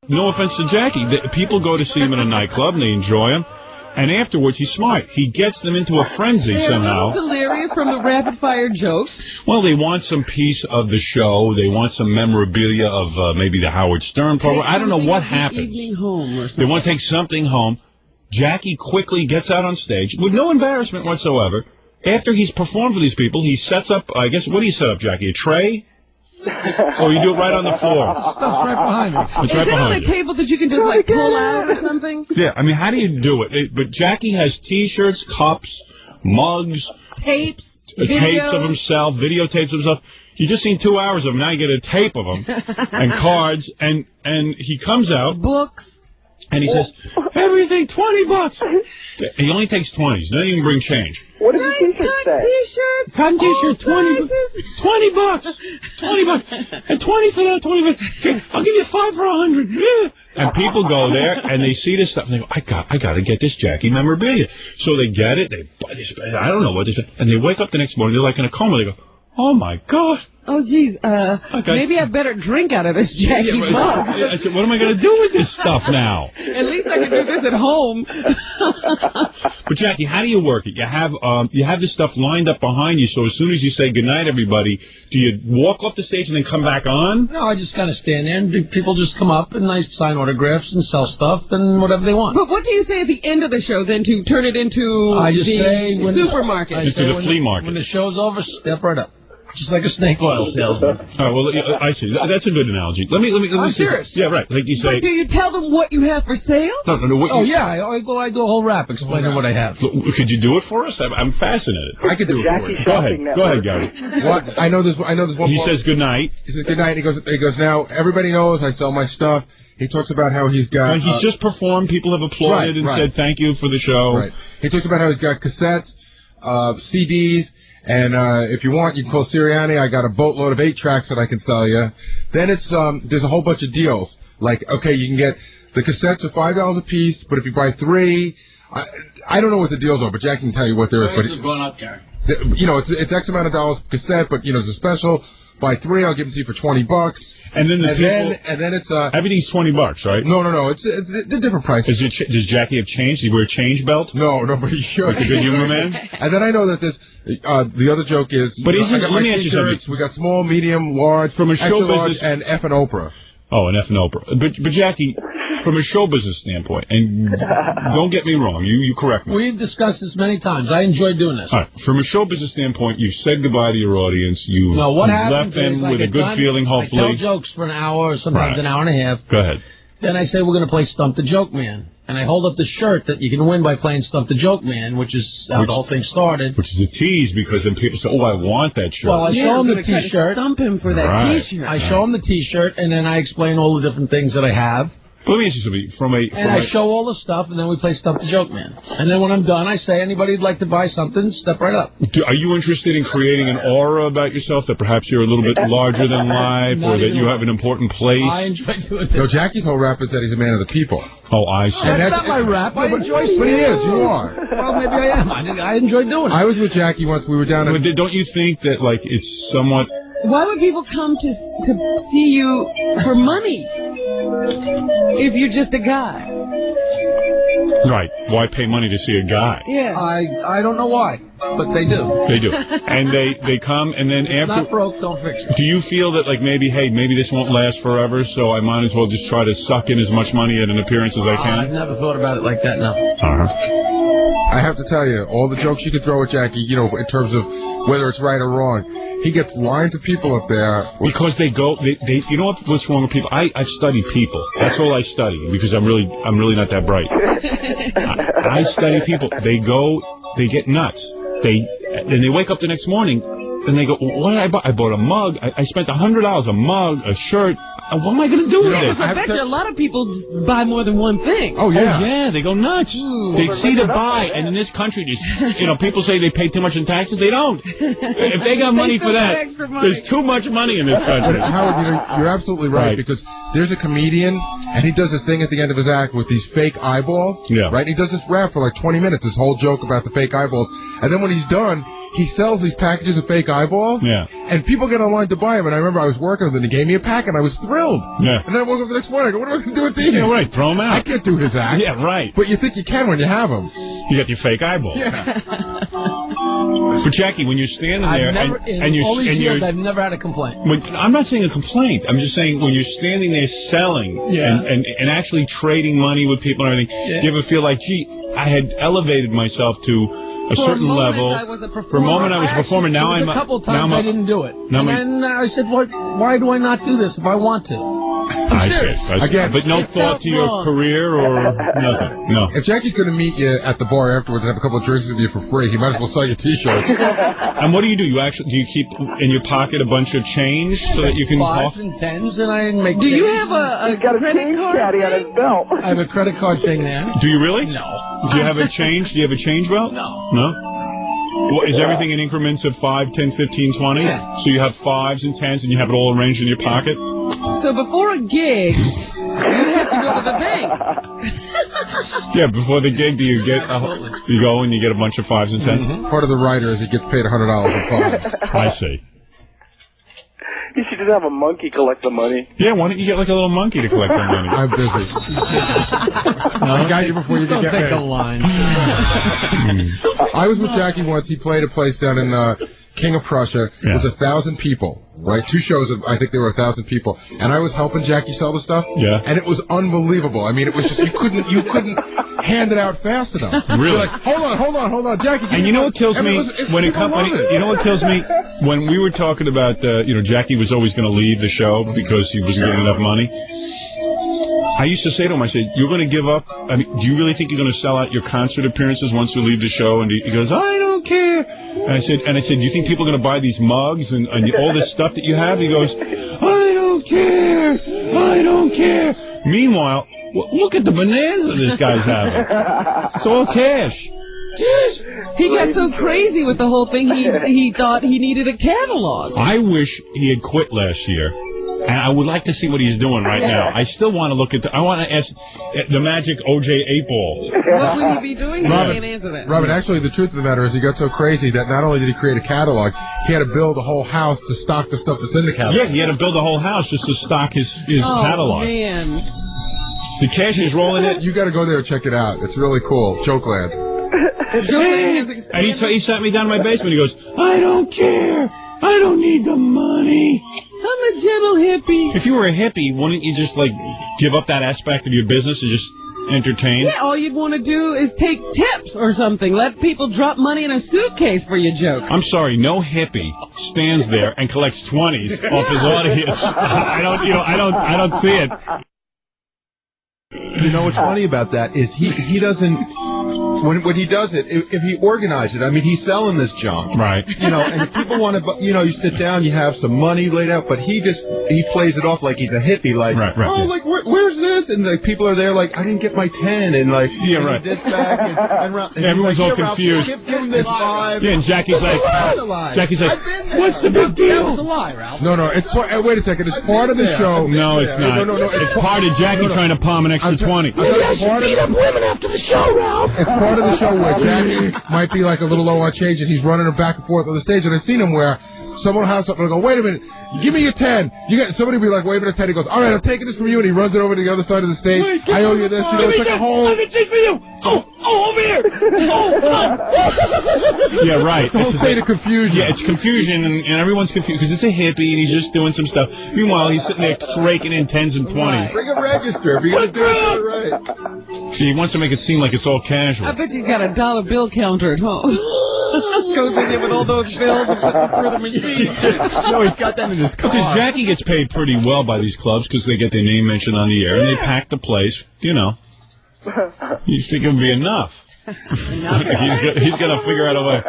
no offense to Jackie, people go to see him in a nightclub and they enjoy him. And afterwards, he's smart. He gets them into a frenzy somehow. They're delirious from the rapid-fire jokes. Well, they want some piece of the show. They want some memorabilia of maybe the Howard Stern program. I don't know what happens. Evening home or something. They want to take something home. Jackie quickly gets out on stage with no embarrassment whatsoever. After he's performed for these people, he sets up, I guess, what do you set up, Jackie? A tray? Or you do it right on the floor? Stuff's right behind me. It's Is right it on behind a you. table that you can just, like, pull out or something? Yeah, I mean, how do you do it? But Jackie has T-shirts, cups, mugs, tapes of himself, videotapes of himself. You just seen 2 hours of him. Now you get a tape of him and cards, and he comes out. Books. And he says, everything, $20. He only takes 20s. He doesn't even bring change. What does the T-shirt say? T-shirts. Cotton T-shirt, $20. $20. And 20 for that, 20 for that. I'll give you 5 for 100. Yeah. And people go there and they see this stuff and they go, I got to get this Jackie memorabilia. So they get it. They buy this. I don't know what they say. And they wake up the next morning. They're like in a coma. They go, oh my God. Oh, geez, maybe I better drink out of this Jackie mug. I said, what am I going to do with this stuff now? At least I can do this at home. But, Jackie, how do you work it? You have this stuff lined up behind you, so as soon as you say goodnight, everybody, do you walk off the stage and then come back on? No, I just kind of stand there, and people just come up and I sign autographs and sell stuff and whatever they want. But what do you say at the end of the show, then, to turn it into the supermarket? Into the flea market. When the show's over, step right up. Just like a snake oil salesman. All right, well, I see. That's a good analogy. Let me I'm serious. Yeah, right. Like you say. But do you tell them what you have for sale? No. Yeah, I do a whole rap explaining what I have. Could you do it for us? I'm fascinated. I could do it for you. Go ahead, Gary. Well, I know this one. He says goodnight. He says goodnight. He goes. Now everybody knows I sell my stuff. He talks about how he's got. He's just performed. People have applauded and said thank you for the show. Right. He talks about how he's got cassettes, CDs. And if you want, you can call Sirianni. I got a boatload of 8 tracks that I can sell you. Then it's there's a whole bunch of deals. Like, okay, you can get the cassettes are $5 a piece, but if you buy 3, I don't know what the deals are, but Jack can tell you what there is. Prices have gone up, Gary. You know, it's X amount of dollars per cassette, but you know, it's a special. Buy 3, I'll give them to you for $20. And then and then it's everything's $20, right? No. It's they're different prices. Does Jackie have change? Does he wear a change belt? No, but he should. Like a good humor man. And then I know that there's the other joke is. But let me ask you something. We got small, medium, large, from a show large, business and F and Oprah. Oh, and F and Oprah. But Jackie, from a show business standpoint, and don't get me wrong, you correct me. We've discussed this many times. I enjoy doing this. All right. From a show business standpoint, you've said goodbye to your audience. You've left them with a good feeling, hopefully. I tell jokes for an hour or sometimes an hour and a half. Go ahead. Then I say we're going to play Stump the Joke Man. And I hold up the shirt that you can win by playing Stump the Joke Man, which is how the whole thing started. Which is a tease, because then people say, oh, I want that shirt. Well, I show him the T-shirt. Stump him for that T-shirt. I show him the T-shirt, and then I explain all the different things that I have. But let me ask you something. I show all the stuff, and then we play Stump the Joke Man. And then when I'm done, I say, anybody who'd like to buy something, step right up. Are you interested in creating an aura about yourself that perhaps you're a little bit larger than life, or that you have an important place? I enjoy doing this. No, Jackie's whole rap is that he's a man of the people. Oh, I see. That's not my rap. I enjoy saying But he is. You are. Well, maybe I am. I enjoy doing it. I was with Jackie once. We were down at... Don't you think that, like, it's somewhat... Why would people come to see you for money if you're just a guy? Right. Why pay money to see a guy? Yeah. I don't know why, but they do. They do. And they come, and then it's after... not broke, don't fix it. Do you feel that, like, maybe this won't last forever, so I might as well just try to suck in as much money at an appearance as I can? I've never thought about it like that, no. I have to tell you, all the jokes you could throw at Jackie, you know, in terms of whether it's right or wrong, he gets lines of people up there. Because they you know what's wrong with people? I've studied people. That's all I study, because I'm really not that bright. I study people. They get nuts. Then they wake up the next morning, and they go, what did I buy? I bought a mug. I spent $100, a mug, a shirt. What am I going to do with this? I bet you a lot of people buy more than one thing. Oh, yeah. Oh, yeah, they go nuts. They see the buy, and in this country, people say they pay too much in taxes. They don't. If they got money for that, there's too much money in this country. Howard, you're absolutely right, because there's a comedian, and he does this thing at the end of his act with these fake eyeballs. Yeah. Right? He does this rap for like 20 minutes, this whole joke about the fake eyeballs. And then when he's done, he sells these packages of fake eyeballs. Yeah. And people get online to buy them. And I remember I was working with him, and he gave me a pack, and I was thrilled. Yeah. And then I woke up the next morning. I go, what am I going to do with these? Yeah, right. Throw them out. I can't do his act. Yeah, right. But you think you can when you have them. You got your fake eyeballs. Yeah. But Jackie, when you're standing there I've never had a complaint. I'm not saying a complaint. I'm just saying when you're standing there selling and actually trading money with people and everything, do you ever feel like, gee, I had elevated myself to a certain level. For a moment, I was a performer. Now I'm a couple times I didn't do it. And then I said, why do I not do this if I want to? I'm serious. Again, but no thought to your career or nothing. No. If Jackie's going to meet you at the bar afterwards and have a couple of drinks with you for free, he might as well sell you T-shirts. And what do? Do you keep in your pocket a bunch of change so that you can fives and tens, and I make. Do you have a credit card? Caddy on his belt. I have a credit card thing there. Do you really? No. Do you have a change? Do you have a change belt? No. No? Well, is everything in increments of 5, 10, 15, 20? Yes. So you have 5s and 10s and you have it all arranged in your pocket? So before a gig, you have to go to the bank. Yeah, before the gig, do you get you go and you get a bunch of 5s and 10s? Mm-hmm. Part of the writer is he gets paid $100 in fines. I see. You should just have a monkey collect the money. Yeah, why don't you get like a little monkey to collect the money? I'm busy. I got you before you could get paid. Don't take a line. I was with Jackie once. He played a place down in King of Prussia. It was 1,000 people, right? 2 shows of, I think there were 1,000 people. And I was helping Jackie sell the stuff. Yeah. And it was unbelievable. I mean, it was just, you couldn't hand it out fast enough. Really? You're like, hold on, Jackie. And you know what kills me? You know what kills me? When we were talking about, Jackie was always going to leave the show because he wasn't getting enough money. I used to say to him, I said, you're going to give up? I mean, do you really think you're going to sell out your concert appearances once you leave the show? And he goes, I don't care. And I said, do you think people are going to buy these mugs and all this stuff that you have? He goes, I don't care. I don't care. Meanwhile, look at the bonanza this guy's having. It's all cash. He got so crazy with the whole thing, he thought he needed a catalog. I wish he had quit last year. And I would like to see what he's doing right now. I still want to look at I want to ask the magic O.J. 8-ball. What would he be doing? He can't answer that. Robin, actually, the truth of the matter is he got so crazy that not only did he create a catalog, he had to build a whole house to stock the stuff that's in the catalog. Yeah, he had to build a whole house just to stock his catalog. Oh, man. The cash is rolling in. You got to go there and check it out. It's really cool. Jokeland. And he sat me down in my basement. He goes, I don't care. I don't need the money. I'm a gentle hippie. If you were a hippie, wouldn't you just, give up that aspect of your business and just entertain? Yeah, all you'd want to do is take tips or something. Let people drop money in a suitcase for your jokes. I'm sorry, no hippie stands there and collects 20s off his audience. I don't see it. You know what's funny about that is he doesn't. When he does it, if he organized it, I mean, he's selling this junk. Right. And if people want to, you sit down, you have some money laid out, but he plays it off like he's a hippie, like, where's this? And people are there like, I didn't get my 10, and like, this back, and everyone's all confused. Give him this 5. Yeah, and Jackie's like, what's the big deal? It's a lie, Ralph. No, it's part, wait a second, it's part of the show. No, it's not. No, it's part of Jackie trying to palm an extra 20. I should beat up women after the show, Ralph. It's part of the show where Jackie might be like a little low on change, and he's running her back and forth on the stage. And I've seen him where someone will have something and go, wait a minute, give me your 10. Somebody will be like waving a 10. He goes, all right, I'm taking this from you, and he runs it over to the other side of the stage. I owe you this. It's like a whole. Let me take for you. Oh, over here. Yeah, right. It's a whole state of confusion. Yeah, it's confusion, and everyone's confused because it's a hippie and he's just doing some stuff. Meanwhile, he's sitting there raking in 10s and 20s. Bring a register if you're going to do it right. See, he wants to make it seem like it's all casual. I bet he's got a dollar bill counter at home. Goes in there with all those bills and puts them through the machine. No, he's got that in his car. Because Jackie gets paid pretty well by these clubs because they get their name mentioned on the air and they pack the place, You think it would be enough. He's going to figure out a way.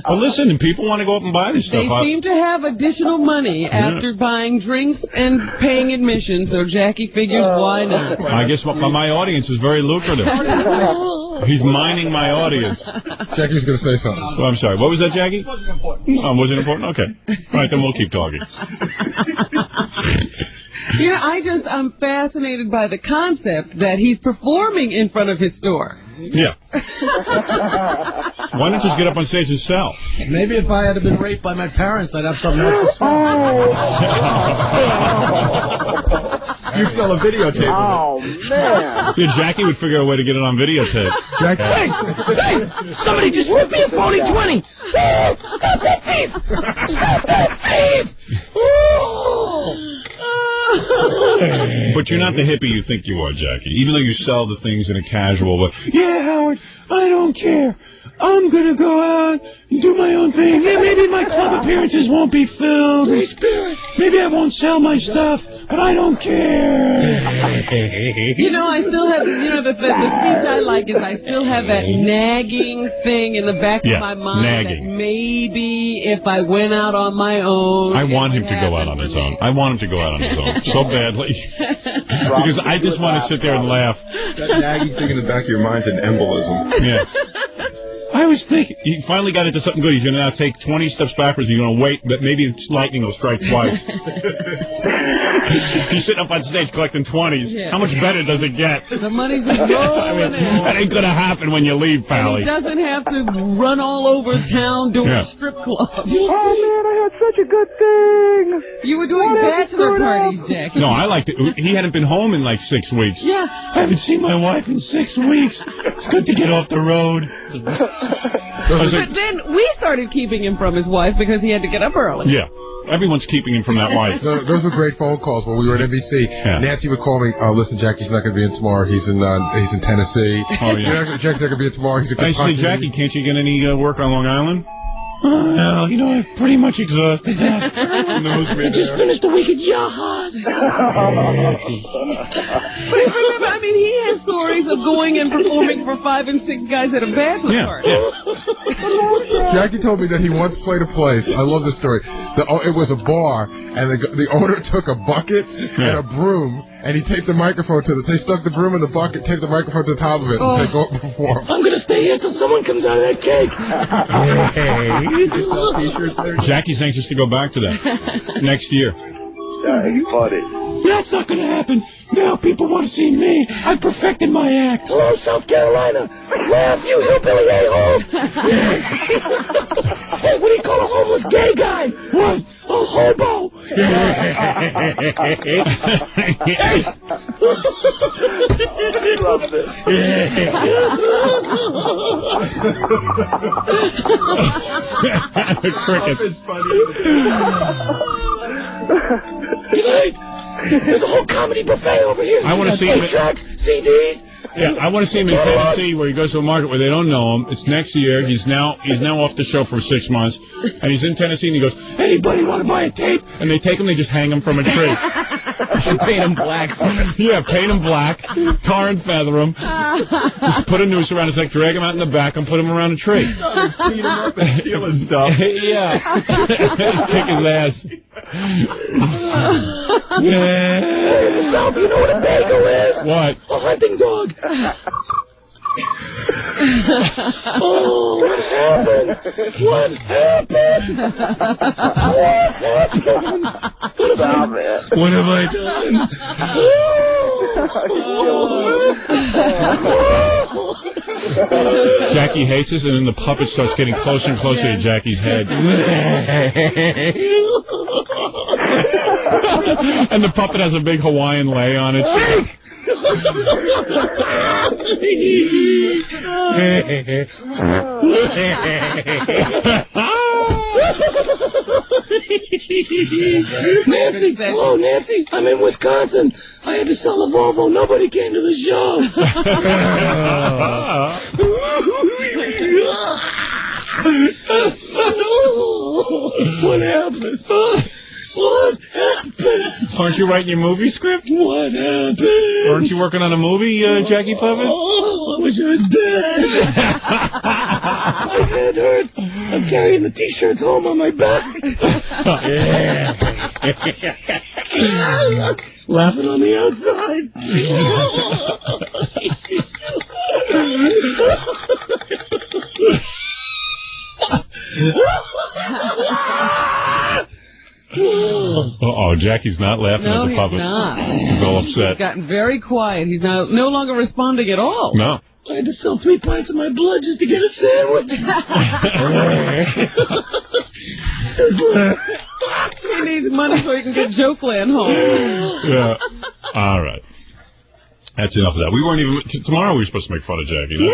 Well, listen, people want to go up and buy this stuff. They seem to have additional money after buying drinks and paying admission, so Jackie figures, why not? I guess my audience is very lucrative. He's mining my audience. Jackie was going to say something. Well, I'm sorry. What was that, Jackie? It wasn't important. Oh, wasn't important? Okay. All right, then we'll keep talking. You know, I'm fascinated by the concept that he's performing in front of his store. Yeah. Why not just get up on stage and sell? Maybe if I had been raped by my parents, I'd have something else to say. You'd sell a videotape. Oh, man. Yeah, Jackie would figure out a way to get it on videotape. Jackie. Hey! Somebody just ripped me a phony 20! Oh, stop that thief! Stop that thief! But you're not the hippie you think you are, Jackie. Even though you sell the things in a casual way. Yeah, Howard, I don't care. I'm going to go out and do my own thing. Yeah, maybe my club appearances won't be filled. Free spirit. Maybe I won't sell my stuff, but I don't care. You know, I still have, the speech I like is I still have that nagging thing in the back of my mind that maybe if I went out on my own. I want him to go out on his own. I want him to go out on his own so badly. Because I just want to sit there and laugh. That nagging thing in the back of your mind's an embolism. Yeah. I was thinking, he finally got into something good. He's going to now take 20 steps backwards. He's going to wait, but maybe lightning will strike twice. He's sitting up on stage collecting 20s. Yeah. How much better does it get? The money's just rolling in. That ain't going to happen when you leave, Pally. He doesn't have to run all over town doing strip clubs. Oh, man, I had such a good thing. You were doing bachelor parties, Jackie. No, I liked it. He hadn't been home in like 6 weeks. Yeah. I haven't seen my wife in 6 weeks. It's good to get off the road. But then we started keeping him from his wife because he had to get up early. Yeah. Everyone's keeping him from that wife. Those were great phone calls when we were at NBC. Yeah. Nancy would call me, listen, Jackie's not going to be in tomorrow. He's in Tennessee. Oh, yeah. Jackie's not going to be in tomorrow. He's in Kentucky. I say, Jackie, can't you get any work on Long Island? Well, I've pretty much exhausted that. I just finished a week at Yaha's. But remember, he has stories of going and performing for 5 and 6 guys at a bachelor party. Yeah. Jackie told me that he once played a place. I love this story. It was a bar, and the owner took a bucket and a broom, and he taped the microphone to they stuck the broom in the bucket, taped the microphone to the top of it, and said, go up and perform. I'm going to stay here until someone comes out of that cake. Jackie's anxious to go back to that next year. That's funny. That's not going to happen. Now people want to see me. I've perfected my act. Hello, South Carolina. Laugh, you hillbilly a-hole. Hey, what do you call a homeless gay guy? What? A hobo. I love this. Cricket. It's funny. Good. There's a whole comedy buffet over here. I want to see him. Tracks, CDs. Yeah, I want to see him in Tennessee where he goes to a market where they don't know him. It's next year. He's now off the show for 6 months, and he's in Tennessee and he goes, "Anybody want to buy a tape?" And they take him, they just hang him from a tree. And paint him black. Yeah, paint him black, tar and feather him. Just put a noose around his neck, drag him out in the back, and put him around a tree. Beat him up and steal his stuff. Yeah, just kick his ass. Yeah. In the South, you know what a bagel is? What? A hunting dog. Oh, what happened? What happened? What happened? What have I done? Jackie hates us, and then the puppet starts getting closer and closer to Jackie's head. And the puppet has a big Hawaiian lei on it. Nancy, hello, Nancy. I'm in Wisconsin. I had to sell a Volvo. Nobody came to the show. What happened? What happened? Aren't you writing your movie script? What happened? Aren't you working on a movie, Jackie Puppet? Oh, I wish I was dead. My head hurts. I'm carrying the T-shirts home on my back. Laughing on the outside. Oh, Jackie's not laughing at the puppet. No, he's not. He's all upset. He's gotten very quiet. He's no longer responding at all. No. I had to sell 3 pints of my blood just to get a sandwich. He needs money so he can get Jokeland home. Yeah. All right. That's enough of that. We weren't even... Tomorrow we were supposed to make fun of Jackie.